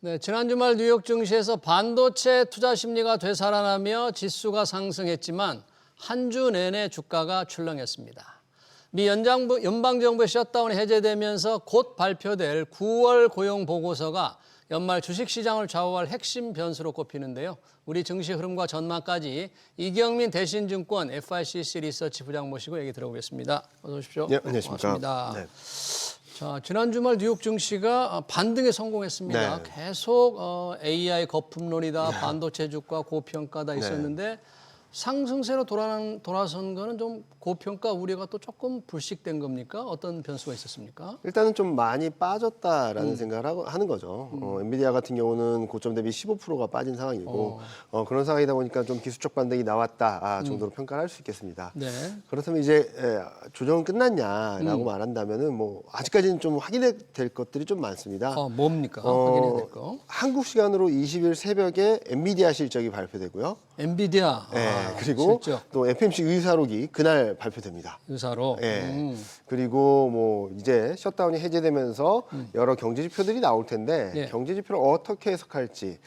네, 지난 주말 뉴욕 증시에서 반도체 투자 심리가 되살아나며 지수가 상승했지만 한 주 내내 주가가 출렁였습니다. 미 연방정부의 셧다운이 해제되면서 곧 발표될 9월 고용 보고서가 연말 주식시장을 좌우할 핵심 변수로 꼽히는데요. 우리 증시 흐름과 전망까지 이경민 대신증권 FICC 리서치 부장 모시고 얘기 들어보겠습니다. 어서 오십시오. 네, 안녕하십니까. 반갑습니다. 네. 자, 지난 주말 뉴욕 증시가 반등에 성공했습니다. 네. 계속 AI 거품론이다, 반도체 주가 고평가다 있었는데 상승세로 돌아선 거는 좀 고평가 우려가 또 조금 불식된 겁니까? 어떤 변수가 있었습니까? 일단은 좀 많이 빠졌다라는 생각을 하는 거죠. 엔비디아 같은 경우는 고점 대비 15%가 빠진 상황이고 그런 상황이다 보니까 좀 기술적 반등이 나왔다 정도로 평가를 할 수 있겠습니다. 네. 그렇다면 이제 조정은 끝났냐라고 말한다면은 뭐 아직까지는 좀 확인될 것들이 좀 많습니다. 뭡니까? 확인해야 될 거. 한국 시간으로 20일 새벽에 엔비디아 실적이 발표되고요. 엔비디아. 네, 그리고 실적. 또 FMC 의사록이 그날 발표됩니다. 의사로. 예. 그리고 뭐 이제 셧다운이 해제되면서 여러 경제 지표들이 나올 텐데 예. 경제 지표를 어떻게 해석할지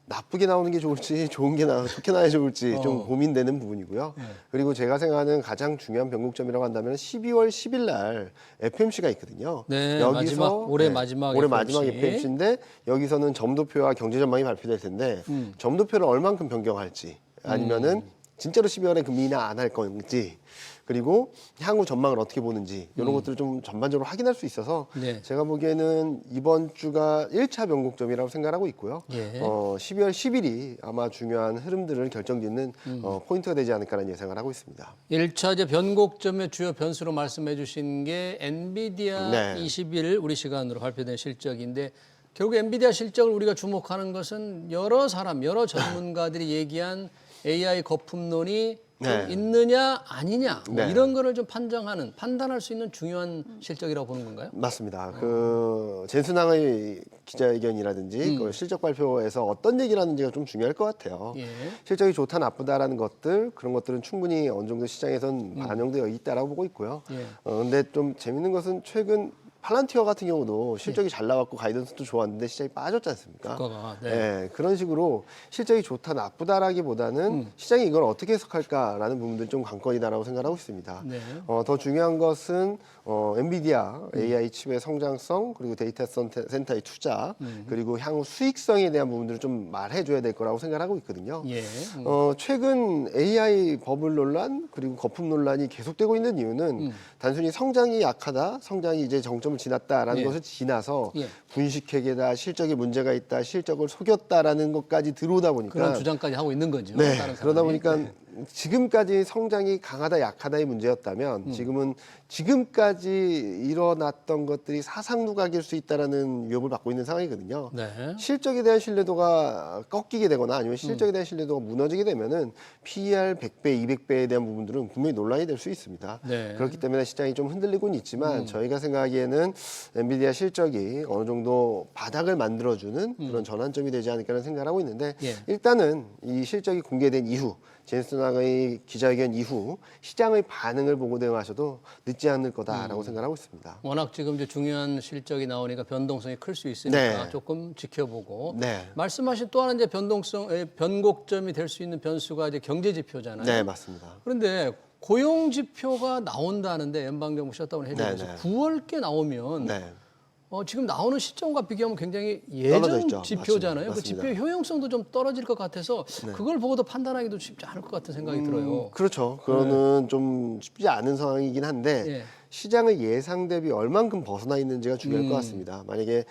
나쁘게 나오는 게 좋을지 좋게 나야 좋을지 좀 고민되는 부분이고요. 그리고 제가 생각하는 가장 중요한 변곡점이라고 한다면 12월 10일 날 FMC가 있거든요. 네, 올해 마지막 FMC인데 여기서는 점도표와 경제 전망이 발표될 텐데 점도표를 얼만큼 변경할지 아니면은 진짜로 12월에 금리 인하 안 할 건지 그리고 향후 전망을 어떻게 보는지 이런 것들을 좀 전반적으로 확인할 수 있어서 네. 제가 보기에는 이번 주가 1차 변곡점이라고 생각하고 있고요. 예. 12월 10일이 아마 중요한 흐름들을 결정짓는 포인트가 되지 않을까라는 예상을 하고 있습니다. 1차 이제 변곡점의 주요 변수로 말씀해 주신 게 엔비디아 네. 20일 우리 시간으로 발표된 실적인데 결국 엔비디아 실적을 우리가 주목하는 것은 여러 전문가들이 얘기한 AI 거품론이 좀 네. 있느냐 아니냐 뭐 네. 이런 거를 좀 판단할 수 있는 중요한 실적이라고 보는 건가요? 맞습니다. 그 젠슨항의 기자회견이라든지 그 실적 발표에서 어떤 얘기를 하는지가 좀 중요할 것 같아요. 예. 실적이 좋다 나쁘다라는 것들 그런 것들은 충분히 어느 정도 시장에선 반영되어 있다라고 보고 있고요. 예. 근데 좀 재밌는 것은 최근 팔란티어 같은 경우도 실적이 잘 나왔고 가이던스도 좋았는데 시장이 빠졌지 않습니까? 주가가, 네. 네, 그런 식으로 실적이 좋다 나쁘다라기보다는 시장이 이걸 어떻게 해석할까라는 부분들이 좀 관건이다라고 생각하고 있습니다. 네. 더 중요한 것은 엔비디아 AI 칩의 성장성 그리고 데이터 센터의 투자 그리고 향후 수익성에 대한 부분들을 좀 말해줘야 될 거라고 생각하고 있거든요. 예. 최근 AI 버블 논란 그리고 거품 논란이 계속되고 있는 이유는 단순히 성장이 약하다, 성장이 이제 정점을 지났다라는 예. 것을 지나서 예. 분식회계다, 실적에 문제가 있다, 실적을 속였다라는 것까지 들어오다 보니까 그런 주장까지 하고 있는 거죠. 네, 다른 그러다 사람이. 보니까 네. 지금까지 성장이 강하다 약하다의 문제였다면 지금은 지금까지 일어났던 것들이 사상누각일 수 있다라는 위협을 받고 있는 상황이거든요. 네. 실적에 대한 신뢰도가 꺾이게 되거나 아니면 실적에 대한 신뢰도가 무너지게 되면은 PER 100배, 200배에 대한 부분들은 분명히 논란이 될 수 있습니다. 네. 그렇기 때문에 시장이 좀 흔들리고는 있지만 저희가 생각하기에는 엔비디아 실적이 어느 정도 바닥을 만들어주는 그런 전환점이 되지 않을까라는 생각을 하고 있는데 예. 일단은 이 실적이 공개된 이후 젠슨항의 기자회견 이후 시장의 반응을 보고 대응하셔도 늦지 않을 거다라고 생각하고 있습니다. 워낙 지금 이제 중요한 실적이 나오니까 변동성이 클 수 있으니까 네. 조금 지켜보고 네. 말씀하신 또 하나 이제 변곡점이 될 수 있는 변수가 이제 경제 지표잖아요. 네, 맞습니다. 그런데 고용 지표가 나온다는데 연방정부 셧다운 해제돼서 네, 네. 9월께 나오면 네. 지금 나오는 시점과 비교하면 굉장히 떨어져 예전 있죠. 지표잖아요. 그 맞습니다. 지표의 효용성도 좀 떨어질 것 같아서 그걸 보고도 판단하기도 쉽지 않을 것 같은 생각이 들어요. 그렇죠. 그거는 좀 쉽지 않은 상황이긴 한데 예. 시장의 예상 대비 얼만큼 벗어나 있는지가 중요할 것 같습니다. 만약에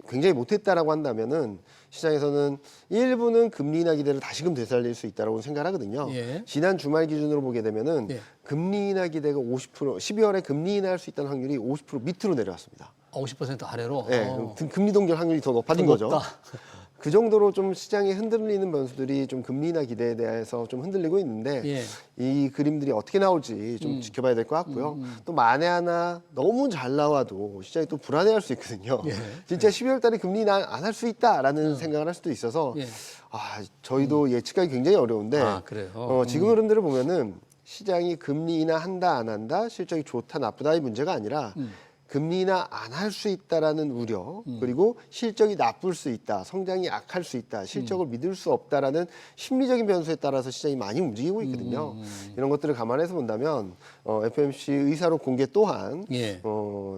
굉장히 못했다라고 한다면은 시장에서는 일부는 금리 인하 기대를 다시금 되살릴 수 있다고 생각하거든요. 예. 지난 주말 기준으로 보게 되면은 예. 금리 인하 기대가 50% 12월에 금리 인하할 수 있다는 확률이 50% 밑으로 내려왔습니다. 50% 아래로. 네, 금리 동결 확률이 더 높아진 거죠. 높다. 그 정도로 좀 시장이 흔들리는 변수들이 좀 금리 인하 기대에 대해서 좀 흔들리고 있는데 예. 이 그림들이 어떻게 나올지 좀 지켜봐야 될 것 같고요. 또 만에 하나 너무 잘 나와도 시장이 또 불안해할 수 있거든요. 예. 진짜 12월 달에 금리 인하 안 할 수 있다라는 생각을 할 수도 있어서 예. 저희도 예측하기 굉장히 어려운데 그래요. 지금 흐름들을 보면은 시장이 금리 인하 한다 안 한다 실적이 좋다 나쁘다의 문제가 아니라 금리 인하 안 할 수 있다라는 우려, 그리고 실적이 나쁠 수 있다, 성장이 약할 수 있다, 실적을 믿을 수 없다라는 심리적인 변수에 따라서 시장이 많이 움직이고 있거든요. 이런 것들을 감안해서 본다면 FOMC 의사록 공개 또한 예.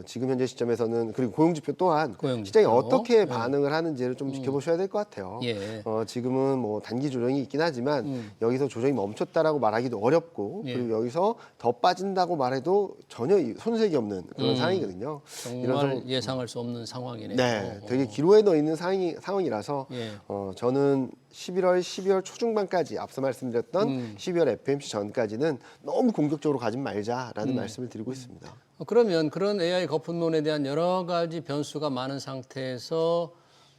지금 현재 시점에서는, 그리고 고용지표 또한 고용지표. 시장이 어떻게 반응을 하는지를 좀 지켜보셔야 될 것 같아요. 예. 지금은 뭐 단기 조정이 있긴 하지만 여기서 조정이 멈췄다라고 말하기도 어렵고, 예. 그리고 여기서 더 빠진다고 말해도 전혀 손색이 없는 그런 상황이거든요. 정말 예상할 수 없는 상황이네요. 네, 되게 기로에 넣어 있는 상황이라서 예. 저는 12월 초중반까지 앞서 말씀드렸던 12월 FOMC 전까지는 너무 공격적으로 가지 말자라는 말씀을 드리고 있습니다. 그러면 그런 AI 거품론에 대한 여러 가지 변수가 많은 상태에서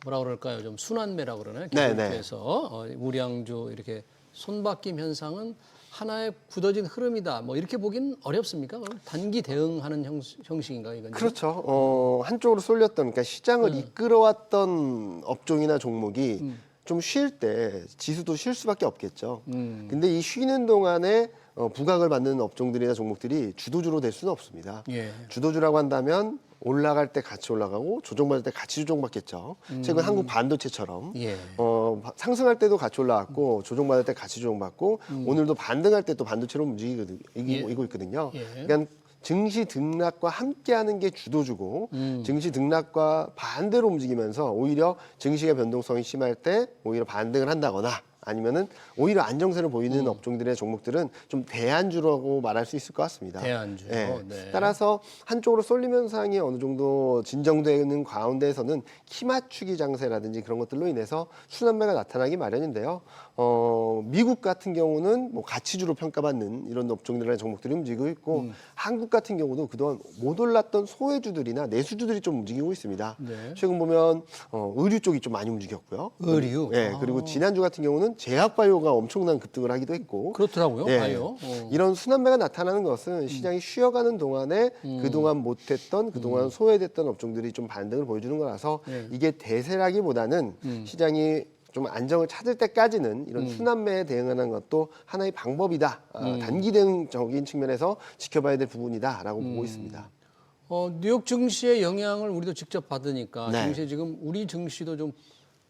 뭐라 그럴까요? 좀 순환매라고 그러나요? 네, 기술주에서 우량주 이렇게 손바뀜 현상은 하나의 굳어진 흐름이다. 뭐 이렇게 보기는 어렵습니까? 그럼 단기 대응하는 형식인가요, 이건? 그렇죠. 한쪽으로 쏠렸던, 그러니까 시장을 이끌어왔던 업종이나 종목이 좀 쉴 때 지수도 쉴 수밖에 없겠죠. 근데 이 쉬는 동안에 부각을 받는 업종들이나 종목들이 주도주로 될 수는 없습니다. 예. 주도주라고 한다면 올라갈 때 같이 올라가고 조정받을 때 같이 조정받겠죠. 최근 한국 반도체처럼 예. 상승할 때도 같이 올라왔고 조정받을 때 같이 조정받고 오늘도 반등할 때 또 반도체로 움직이고 있거든요. 예. 그러니까 증시 등락과 함께하는 게 주도주고 증시 등락과 반대로 움직이면서 오히려 증시가 변동성이 심할 때 오히려 반등을 한다거나 아니면은 오히려 안정세를 보이는 업종들의 종목들은 좀 대안주라고 말할 수 있을 것 같습니다. 대안주. 네. 네. 따라서 한쪽으로 쏠림 현상이 어느 정도 진정되는 가운데에서는 키 맞추기 장세라든지 그런 것들로 인해서 순환매가 나타나기 마련인데요. 미국 같은 경우는 뭐 가치주로 평가받는 이런 업종들이나 종목들이 움직이고 있고 한국 같은 경우도 그동안 못 올랐던 소외주들이나 내수주들이 좀 움직이고 있습니다. 네. 최근 보면 의류 쪽이 좀 많이 움직였고요. 의류? 네, 그리고 지난주 같은 경우는 제약바이오가 엄청난 급등을 하기도 했고 그렇더라고요. 네. 바이오. 이런 순환매가 나타나는 것은 시장이 쉬어가는 동안에 그동안 못했던, 그동안 소외됐던 업종들이 좀 반등을 보여주는 거라서 네. 이게 대세라기보다는 시장이 좀 안정을 찾을 때까지는 이런 순환매에 대응하는 것도 하나의 방법이다. 단기 대응적인 측면에서 지켜봐야 될 부분이다라고 보고 있습니다. 뉴욕 증시의 영향을 우리도 직접 받으니까 네. 증시 지금 우리 증시도 좀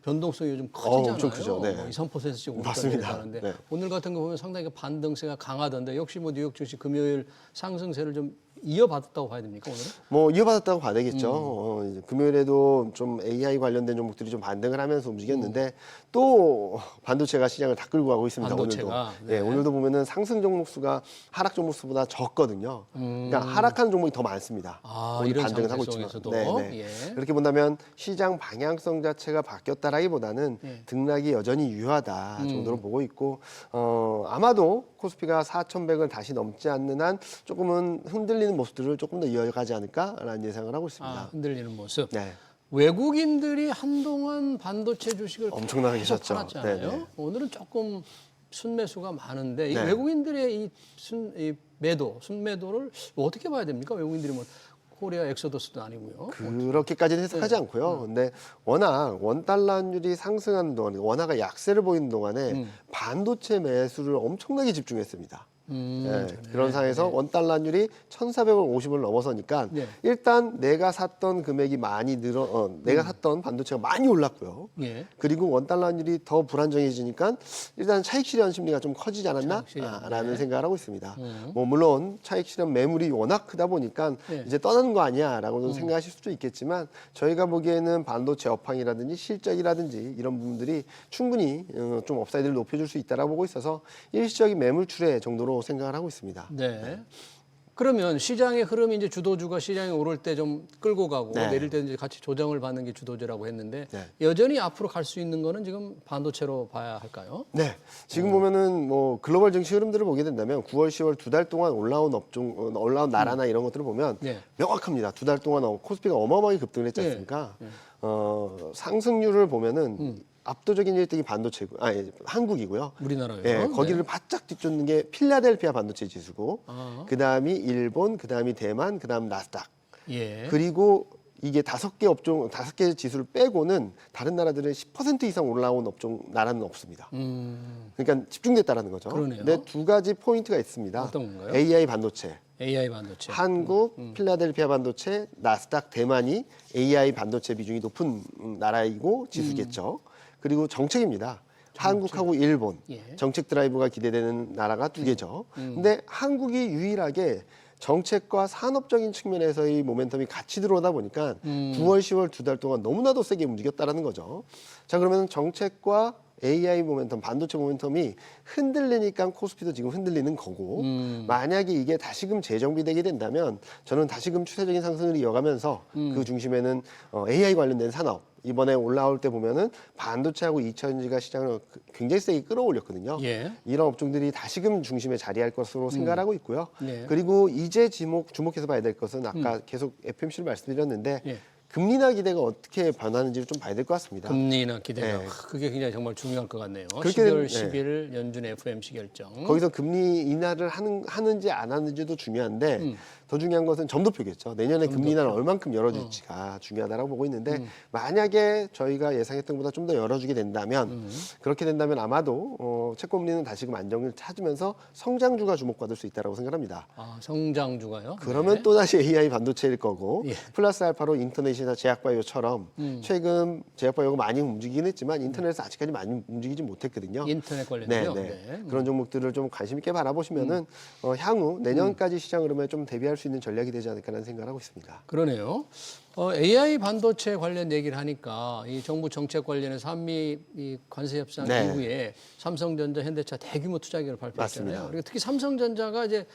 변동성이 요즘 커지잖아요. 엄청 크죠. 네. 뭐 2, 3%씩 맞습니다. 오르는데 네. 오늘 같은 거 보면 상당히 반등세가 강하던데 역시 뭐 뉴욕 증시 금요일 상승세를 좀 이어받았다고 봐야 됩니까 오늘은? 뭐 이어받았다고 봐야 되겠죠. 이제 금요일에도 좀 AI 관련된 종목들이 좀 반등을 하면서 움직였는데 또 반도체가 시장을 다 끌고 가고 있습니다. 반도체가, 오늘도. 네. 네, 오늘도 보면은 상승 종목 수가 하락 종목 수보다 적거든요. 그러니까 하락하는 종목이 더 많습니다. 오늘 이런 반등은 하고 상태 있지만. 속에서도. 예. 그렇게 본다면 시장 방향성 자체가 바뀌었다라기보다는 등락이 여전히 유효하다 정도로 보고 있고 아마도 코스피가 4,100을 다시 넘지 않는 한 조금은 흔들리는 모습들을 조금 더 이어가지 않을까라는 예상을 하고 있습니다. 흔들리는 모습. 네. 외국인들이 한동안 반도체 주식을 엄청나게 계속 계셨죠. 팔았잖아요. 네네. 오늘은 조금 순매수가 많은데 이 네. 외국인들의 이 순매도를 어떻게 봐야 됩니까? 외국인들이 뭐 코리아 엑소더스도 아니고요. 그렇게까지는 해석하지 않고요. 근데 워낙 원달러율이 상승하는 동안에 원화가 약세를 보이는 동안에 반도체 매수를 엄청나게 집중했습니다. 그런 상황에서 원달러율이 1,450을 넘어서니까 네. 일단 내가 샀던 금액이 많이 내가 샀던 반도체가 많이 올랐고요. 예. 그리고 원달러율이 더 불안정해지니까 일단 차익 실현 심리가 좀 커지지 않았나? 차익 실현, 라는 생각을 하고 있습니다. 뭐 물론 차익 실현 매물이 워낙 크다 보니까 네. 이제 떠나는 거 아니야라고는 생각하실 수도 있겠지만 저희가 보기에는 반도체 업황이라든지 실적이라든지 이런 부분들이 충분히 좀 업사이드를 높여줄 수 있다라고 보고 있어서 일시적인 매물 출회 정도로 생각을 하고 있습니다. 네. 그러면 시장의 흐름이 이제 주도주가 시장이 오를 때 좀 끌고 가고 네. 내릴 때 이제 같이 조정을 받는 게 주도주라고 했는데 네. 여전히 앞으로 갈 수 있는 거는 지금 반도체로 봐야 할까요? 네, 지금 보면은 뭐 글로벌 증시 흐름들을 보게 된다면 9월, 10월 두 달 동안 올라온 올라온 나라나 이런 것들을 보면 네. 명확합니다. 두 달 동안 코스피가 어마어마하게 급등을 했지 않습니까? 상승률을 보면은 압도적인 1등이 반도체고, 한국이고요. 우리나라요. 예, 거기를 바짝 뒤쫓는 게 필라델피아 반도체 지수고, 아. 그 다음이 일본, 그 다음이 대만, 그 다음 나스닥. 예. 그리고 이게 5개 지수를 빼고는 다른 나라들은 10% 이상 올라온 나라는 없습니다. 그러니까 집중됐다라는 거죠. 그러네요. 근데 두 가지 포인트가 있습니다. 어떤 건가요? AI 반도체. AI 반도체. 한국, 필라델피아 반도체, 나스닥, 대만이 AI 반도체 비중이 높은 나라이고 지수겠죠. 그리고 정책입니다. 한국하고 일본 예. 정책 드라이브가 기대되는 나라가 두 개죠. 근데 한국이 유일하게 정책과 산업적인 측면에서의 모멘텀이 같이 들어오다 보니까 9월, 10월 두 달 동안 너무나도 세게 움직였다라는 거죠. 자, 그러면 정책과 AI 모멘텀, 반도체 모멘텀이 흔들리니까 코스피도 지금 흔들리는 거고 만약에 이게 다시금 재정비되게 된다면 저는 다시금 추세적인 상승을 이어가면서 그 중심에는 AI 관련된 산업 이번에 올라올 때 보면은 반도체하고 2차전지가 시장을 굉장히 세게 끌어올렸거든요. 예. 이런 업종들이 다시금 중심에 자리할 것으로 생각하고 있고요. 예. 그리고 이제 주목해서 봐야 될 것은 아까 계속 FMC를 말씀드렸는데 예. 금리나 기대가 어떻게 변하는지를 좀 봐야 될 것 같습니다. 금리나 기대가 네. 그게 굉장히 정말 중요할 것 같네요. 그렇게 12월 네. 10일 연준 FOMC 결정. 거기서 금리 인하를 하는지 안 하는지도 중요한데 더 중요한 것은 점도표겠죠. 내년에 금리 인하를 얼만큼 열어줄지가 중요하다고 보고 있는데 만약에 저희가 예상했던 것보다 좀 더 열어주게 된다면 그렇게 된다면 아마도 채권금리는 다시금 안정을 찾으면서 성장주가 주목받을 수 있다고 생각합니다. 아, 성장주가요? 그러면 네. 또다시 AI 반도체일 거고 예. 플러스 알파로 인터넷이나 제약바이오처럼 최근 제약바이오가 많이 움직이긴 했지만 인터넷에서 아직까지 많이 움직이지 못했거든요. 인터넷 관련해요. 네. 그런 종목들을 좀 관심 있게 바라보시면은 향후 내년까지 시장 흐름에 좀 대비할 수 있는 전략이 되지 않을까라는 생각을 하고 있습니다. 그러네요. AI 반도체 관련 얘기를 하니까 이 정부 정책 관련해서 한미 이 관세 협상 네. 이후에 삼성전자, 현대차 대규모 투자 계획을 발표했잖아요. 맞습니다. 그리고 특히 삼성전자가 이제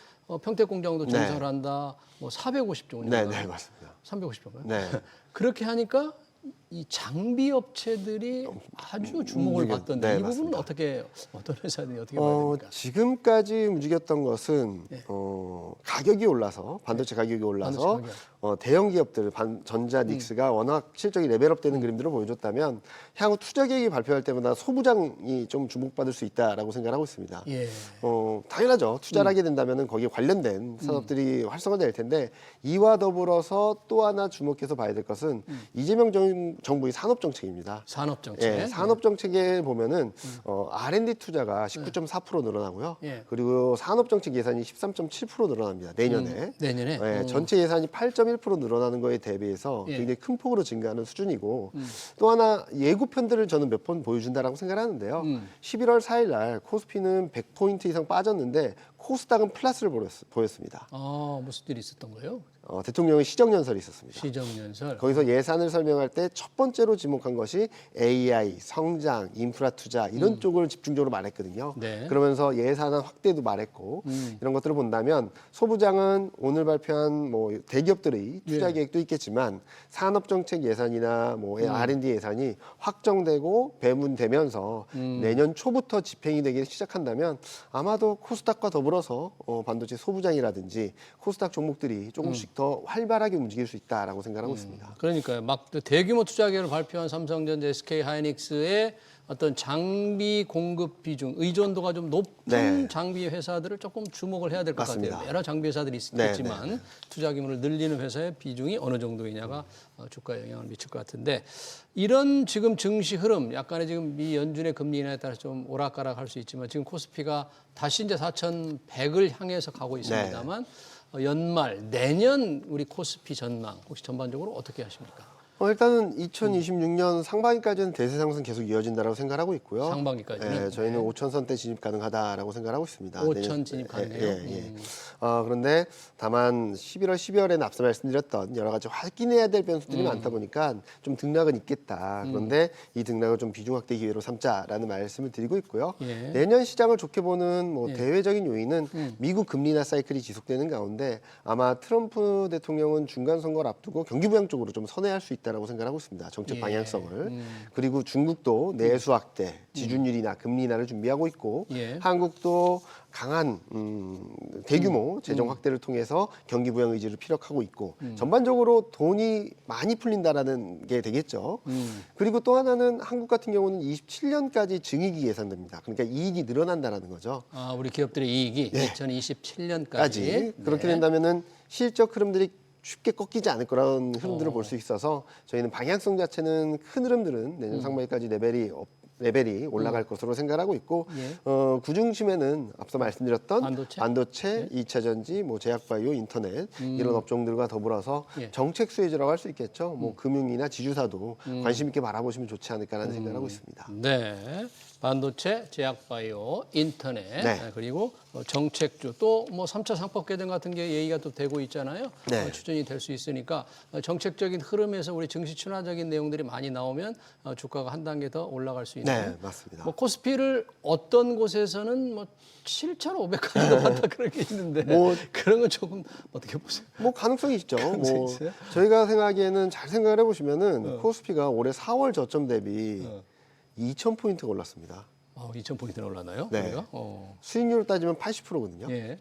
평택 공장도 네. 증설한다. 뭐 450조 원. 네, 맞습니다. 350조인가요? 네. 그렇게 하니까 이 장비 업체들이 아주 주목을 받던데 네, 이 부분은 맞습니다. 어떤 회사들이 어떻게 봐야 됩니까? 지금까지 움직였던 것은 가격이 올라서 반도체 가격이 올라서 반도체 대형 기업들 전자 닉스가 워낙 실적이 레벨업되는 그림들을 보여줬다면 향후 투자 계획이 발표할 때마다 소부장이 좀 주목받을 수 있다라고 생각하고 있습니다. 예. 당연하죠. 투자를 하게 된다면 거기에 관련된 산업들이 활성화될 텐데 이와 더불어서 또 하나 주목해서 봐야 될 것은 이재명 정부의 산업 정책입니다. 산업 정책. 예, 산업 정책에 보면은 R&D 투자가 19.4% 늘어나고요. 예. 그리고 산업 정책 예산이 13.7% 늘어납니다. 내년에. 내년에. 예, 전체 예산이 8.1% 늘어나는 거에 대비해서 예. 굉장히 큰 폭으로 증가하는 수준이고 또 하나 예고편들을 저는 몇 번 보여준다라고 생각하는데요. 11월 4일 날 코스피는 100포인트 이상 빠졌는데 코스닥은 플러스를 보였습니다. 무슨 일이 있었던 거예요? 대통령의 시정연설이 있었습니다. 시정연설. 거기서 예산을 설명할 때 첫 번째로 지목한 것이 AI, 성장, 인프라 투자 이런 쪽을 집중적으로 말했거든요. 네. 그러면서 예산 확대도 말했고 이런 것들을 본다면 소부장은 오늘 발표한 뭐 대기업들의 투자 예. 계획도 있겠지만 산업정책 예산이나 뭐 R&D 예산이 확정되고 배분되면서 내년 초부터 집행이 되기 시작한다면 아마도 코스닥과 더불어서 반도체 소부장이라든지 코스닥 종목들이 조금씩 더 활발하게 움직일 수 있다라고 생각하고 있습니다. 그러니까요. 막 대규모 투자 계획을 발표한 삼성전자, SK 하이닉스의 어떤 장비 공급 비중, 의존도가 좀 높은 네. 장비 회사들을 조금 주목을 해야 될 것 맞습니다. 같아요. 여러 장비 회사들이 있겠지만 투자 규모를 늘리는 회사의 비중이 어느 정도이냐가 주가에 영향을 미칠 것 같은데 이런 지금 증시 흐름, 약간의 지금 미 연준의 금리 인하에 따라서 좀 오락가락 할 수 있지만 지금 코스피가 다시 이제 4,100을 향해서 가고 있습니다만 연말 내년 우리 코스피 전망 혹시 전반적으로 어떻게 하십니까? 일단은 2026년 상반기까지는 대세 상승 계속 이어진다라고 생각하고 있고요. 상반기까지는? 예, 저희는 5천선대 진입 가능하다라고 생각하고 있습니다. 5천 진입 가능해요? 예. 그런데 다만 11월, 12월에는 앞서 말씀드렸던 여러 가지 확인해야 될 변수들이 많다 보니까 좀 등락은 있겠다. 그런데 이 등락을 좀 비중 확대 기회로 삼자라는 말씀을 드리고 있고요. 예. 내년 시장을 좋게 보는 뭐 대외적인 요인은 미국 금리 인하 사이클이 지속되는 가운데 아마 트럼프 대통령은 중간 선거를 앞두고 경기 부양 쪽으로 좀 선회할 수 있다라고 생각하고 있습니다. 정책 예. 방향성을. 그리고 중국도 내수 확대, 지준율이나 금리 인하를 준비하고 있고 예. 한국도 강한 대규모 재정 확대를 통해서 경기 부양 의지를 피력하고 있고 전반적으로 돈이 많이 풀린다라는 게 되겠죠. 그리고 또 하나는 한국 같은 경우는 27년까지 증이익이 예상됩니다. 그러니까 이익이 늘어난다라는 거죠. 우리 기업들의 이익이 2027년까지 그렇게 된다면은 실적 흐름들이 쉽게 꺾이지 않을 거라는 흐름들을 볼 수 있어서 저희는 방향성 자체는 큰 흐름들은 내년 상반기까지 레벨이 올라갈 것으로 생각하고 있고 예. 그 중심에는 앞서 말씀드렸던 반도체? 2차 전지, 뭐 제약바이오, 인터넷 이런 업종들과 더불어서 예. 정책 수혜주라고 할 수 있겠죠. 뭐 금융이나 지주사도 관심 있게 바라보시면 좋지 않을까라는 생각을 하고 있습니다. 네. 반도체, 제약바이오, 인터넷, 네. 그리고 정책주 또 뭐 3차 상법 개정 같은 게 얘기가 또 되고 있잖아요. 네. 추진이 될 수 있으니까 정책적인 흐름에서 우리 증시 친화적인 내용들이 많이 나오면 주가가 한 단계 더 올라갈 수 있는. 네, 맞습니다. 뭐 코스피를 어떤 곳에서는 뭐 7,500까지도 봤다 그런 게 있는데 그런 건 조금 어떻게 보세요? 뭐 가능성이 있죠. 가능성이 뭐 있어요? 저희가 생각하기에는 잘 생각을 해보시면은 코스피가 올해 4월 저점 대비 2,000포인트가 올랐습니다. 2,000포인트나 올랐나요? 네. 우리가? 수익률을 따지면 80%거든요. 예.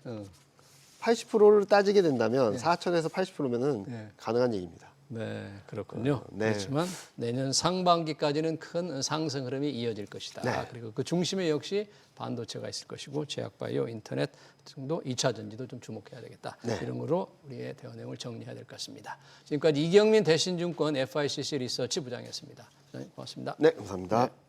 80%를 따지게 된다면 4천에서 80%면은 예. 가능한 얘기입니다. 네, 그렇군요. 네. 그렇지만 내년 상반기까지는 큰 상승 흐름이 이어질 것이다. 네. 그리고 그 중심에 역시 반도체가 있을 것이고 제약바이오, 인터넷 등도 2차 전지도 좀 주목해야 되겠다. 네. 이런 거로 우리의 대화 내용을 정리해야 될 것 같습니다. 지금까지 이경민 대신증권 FICC 리서치 부장이었습니다. 고맙습니다. 네, 감사합니다. 네.